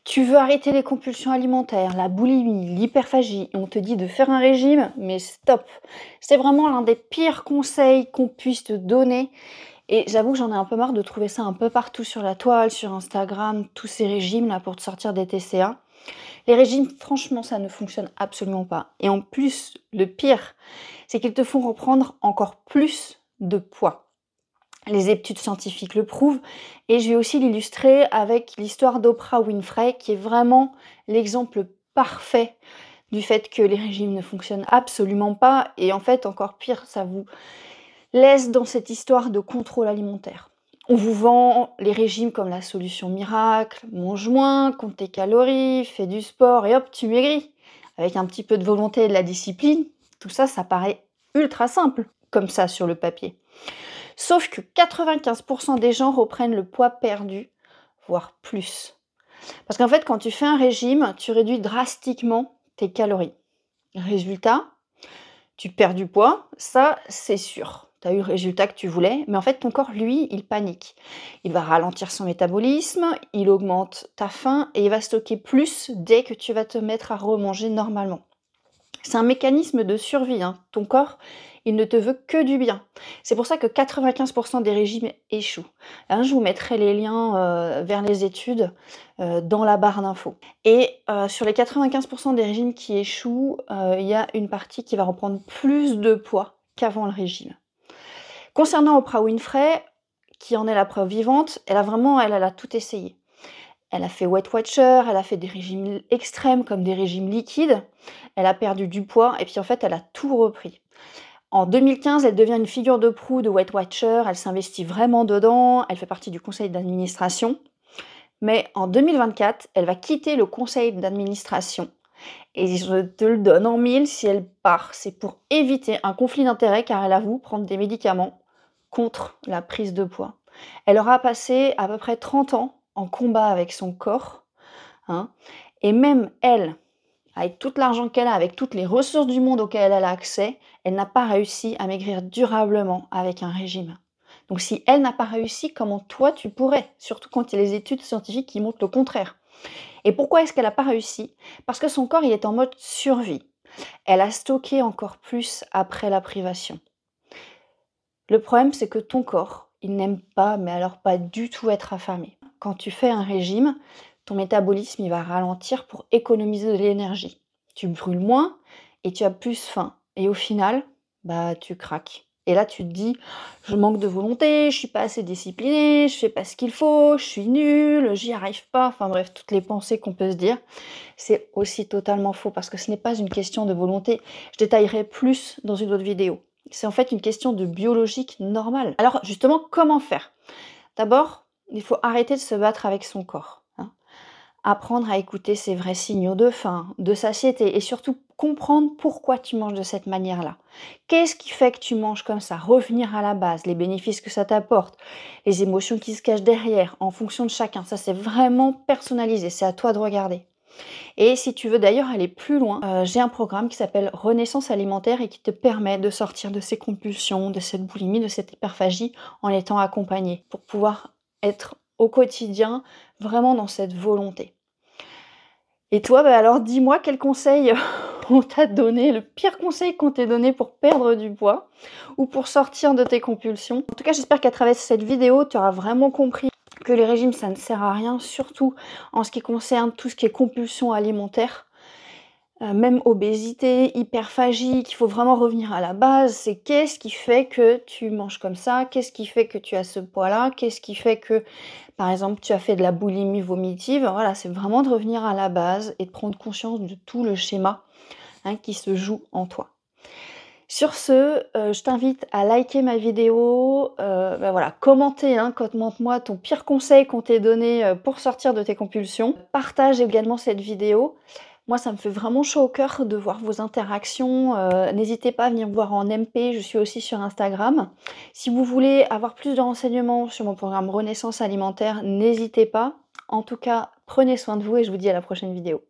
Tu veux arrêter les compulsions alimentaires, la boulimie, l'hyperphagie, et on te dit de faire un régime, mais stop! C'est vraiment l'un des pires conseils qu'on puisse te donner et j'avoue que j'en ai un peu marre de trouver ça un peu partout sur la toile, sur Instagram, tous ces régimes là pour te sortir des TCA. Les régimes, franchement, ça ne fonctionne absolument pas et en plus, le pire, c'est qu'ils te font reprendre encore plus de poids. Les études scientifiques le prouvent et je vais aussi l'illustrer avec l'histoire d'Oprah Winfrey qui est vraiment l'exemple parfait du fait que les régimes ne fonctionnent absolument pas et en fait encore pire, ça vous laisse dans cette histoire de contrôle alimentaire. On vous vend les régimes comme la solution miracle, mange moins, compte tes calories, fais du sport et hop, tu maigris. Avec un petit peu de volonté et de la discipline, tout ça, ça paraît ultra simple comme ça sur le papier. Sauf que 95% des gens reprennent le poids perdu, voire plus. Parce qu'en fait, quand tu fais un régime, tu réduis drastiquement tes calories. Résultat, tu perds du poids, ça c'est sûr. Tu as eu le résultat que tu voulais, mais en fait ton corps, lui, il panique. Il va ralentir son métabolisme, il augmente ta faim et il va stocker plus dès que tu vas te mettre à remanger normalement. C'est un mécanisme de survie, hein. Ton corps, il ne te veut que du bien. C'est pour ça que 95% des régimes échouent. Hein, je vous mettrai les liens vers les études dans la barre d'infos. Et sur les 95% des régimes qui échouent, il y a une partie qui va reprendre plus de poids qu'avant le régime. Concernant Oprah Winfrey, qui en est la preuve vivante, elle a tout essayé. Elle a fait Weight Watcher, elle a fait des régimes extrêmes comme des régimes liquides, elle a perdu du poids et puis en fait elle a tout repris. En 2015, elle devient une figure de proue de Weight Watcher, elle s'investit vraiment dedans, elle fait partie du conseil d'administration. Mais en 2024, elle va quitter le conseil d'administration. Et je te le donne en mille, si elle part, c'est pour éviter un conflit d'intérêts car elle avoue prendre des médicaments contre la prise de poids. Elle aura passé à peu près 30 ans en combat avec son corps, hein, et même elle, avec tout l'argent qu'elle a, avec toutes les ressources du monde auxquelles elle a accès, elle n'a pas réussi à maigrir durablement avec un régime. Donc si elle n'a pas réussi, comment toi tu pourrais? Surtout quand il y a les études scientifiques qui montrent le contraire. Et pourquoi est-ce qu'elle n'a pas réussi? Parce que son corps il est en mode survie. Elle a stocké encore plus après la privation. Le problème, c'est que ton corps, il n'aime pas, mais alors pas du tout être affamé. Quand tu fais un régime, ton métabolisme il va ralentir pour économiser de l'énergie. Tu brûles moins et tu as plus faim. Et au final, bah tu craques. Et là, tu te dis, je manque de volonté, je suis pas assez disciplinée, je fais pas ce qu'il faut, je suis nulle, j'y arrive pas. Enfin bref, toutes les pensées qu'on peut se dire, c'est aussi totalement faux parce que ce n'est pas une question de volonté. Je détaillerai plus dans une autre vidéo. C'est en fait une question de biologique normale. Alors justement, comment faire? D'abord, il faut arrêter de se battre avec son corps. Hein. Apprendre à écouter ses vrais signaux de faim, de satiété et surtout comprendre pourquoi tu manges de cette manière-là. Qu'est-ce qui fait que tu manges comme ça? Revenir à la base, les bénéfices que ça t'apporte, les émotions qui se cachent derrière, en fonction de chacun. Ça, c'est vraiment personnalisé, c'est à toi de regarder. Et si tu veux d'ailleurs aller plus loin, j'ai un programme qui s'appelle Renaissance alimentaire et qui te permet de sortir de ces compulsions, de cette boulimie, de cette hyperphagie en étant accompagné pour pouvoir être au quotidien vraiment dans cette volonté. Et toi, bah alors dis-moi quel conseil on t'a donné, le pire conseil qu'on t'ait donné pour perdre du poids ou pour sortir de tes compulsions. En tout cas, j'espère qu'à travers cette vidéo, tu auras vraiment compris que les régimes, ça ne sert à rien, surtout en ce qui concerne tout ce qui est compulsion alimentaire, même obésité, hyperphagie, qu'il faut vraiment revenir à la base. C'est qu'est-ce qui fait que tu manges comme ça? Qu'est-ce qui fait que tu as ce poids-là? Qu'est-ce qui fait que, par exemple, tu as fait de la boulimie vomitive? Voilà, c'est vraiment de revenir à la base et de prendre conscience de tout le schéma qui se joue en toi. Sur ce, je t'invite à liker ma vidéo, voilà, commenter, commente-moi ton pire conseil qu'on t'ait donné, pour sortir de tes compulsions. Partage également cette vidéo. Moi, ça me fait vraiment chaud au cœur de voir vos interactions. N'hésitez pas à venir me voir en MP, je suis aussi sur Instagram. Si vous voulez avoir plus de renseignements sur mon programme Renaissance alimentaire, n'hésitez pas. En tout cas, prenez soin de vous et je vous dis à la prochaine vidéo.